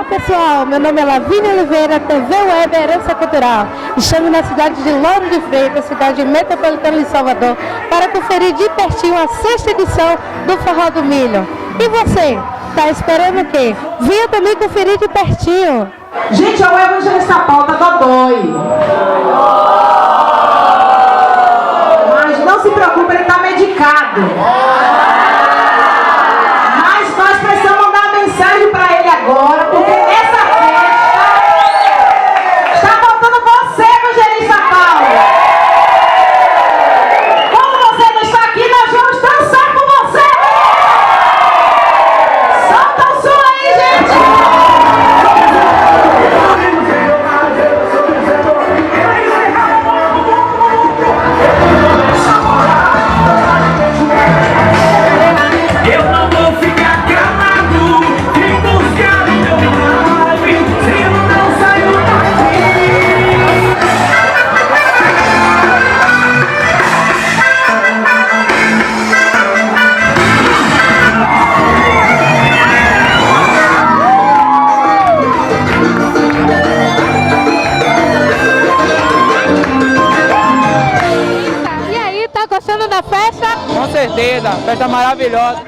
pessoal, meu nome é Lavínia Oliveira, TV Web Herança Cultural. Estamos na cidade de Lauro de Freitas, cidade metropolitana de Salvador, para conferir de pertinho a 6ª edição do Forró do Milho. E você, tá esperando o quê? Venha também conferir de pertinho. Gente, é o evangelista Pauta Dodói. Mas não se preocupe, ele está medicado. Mas nós precisamos mandar uma mensagem para ele agora, porque nessa festa está faltando você, evangelista Paulo. Como você não está aqui, nós vamos dançar com você. Solta o som aí, gente. Gostando da festa? Com certeza, festa maravilhosa.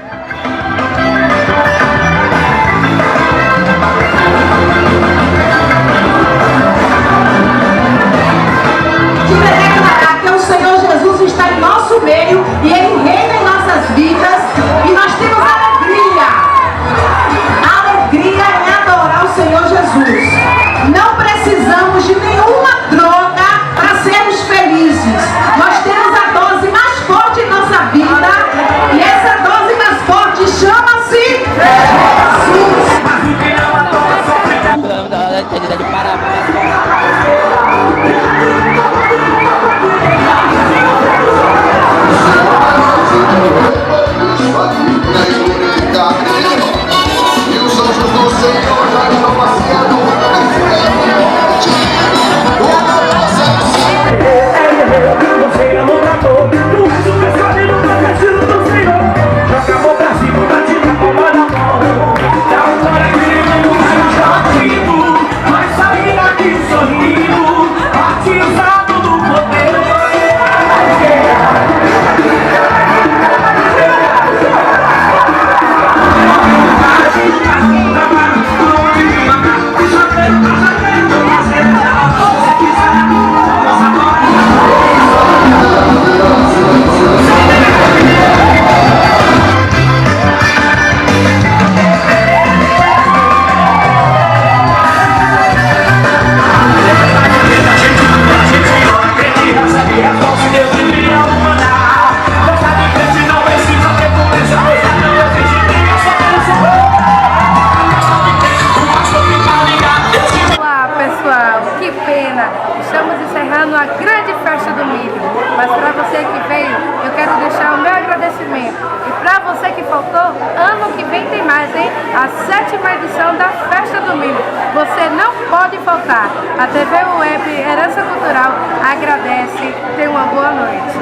Queria declarar que o Senhor Jesus está em nosso meio e Ele reina em nossas vidas e nós temos alegria. Alegria em adorar o Senhor Jesus. Não precisamos de nenhuma droga para sermos felizes. Nós temos a dose mais forte em nossa vida e essa dose mais forte chama-se Jesus. E os anjos do Senhor já estão passeando. Você amou pra todo, tudo pessoal e nunca preciso do Senhor. Joga a mão pra cima, bate na palma da mão. Dá um glória que ele não vai chorando, mas sair daqui sorrindo, batizado do poder. Estamos encerrando a grande festa do milho, mas para você que veio, eu quero deixar o meu agradecimento. E para você que faltou, ano que vem tem mais, hein? A 7ª edição da Festa do Milho. Você não pode faltar. A TV Web Herança Cultural agradece. Tenha uma boa noite.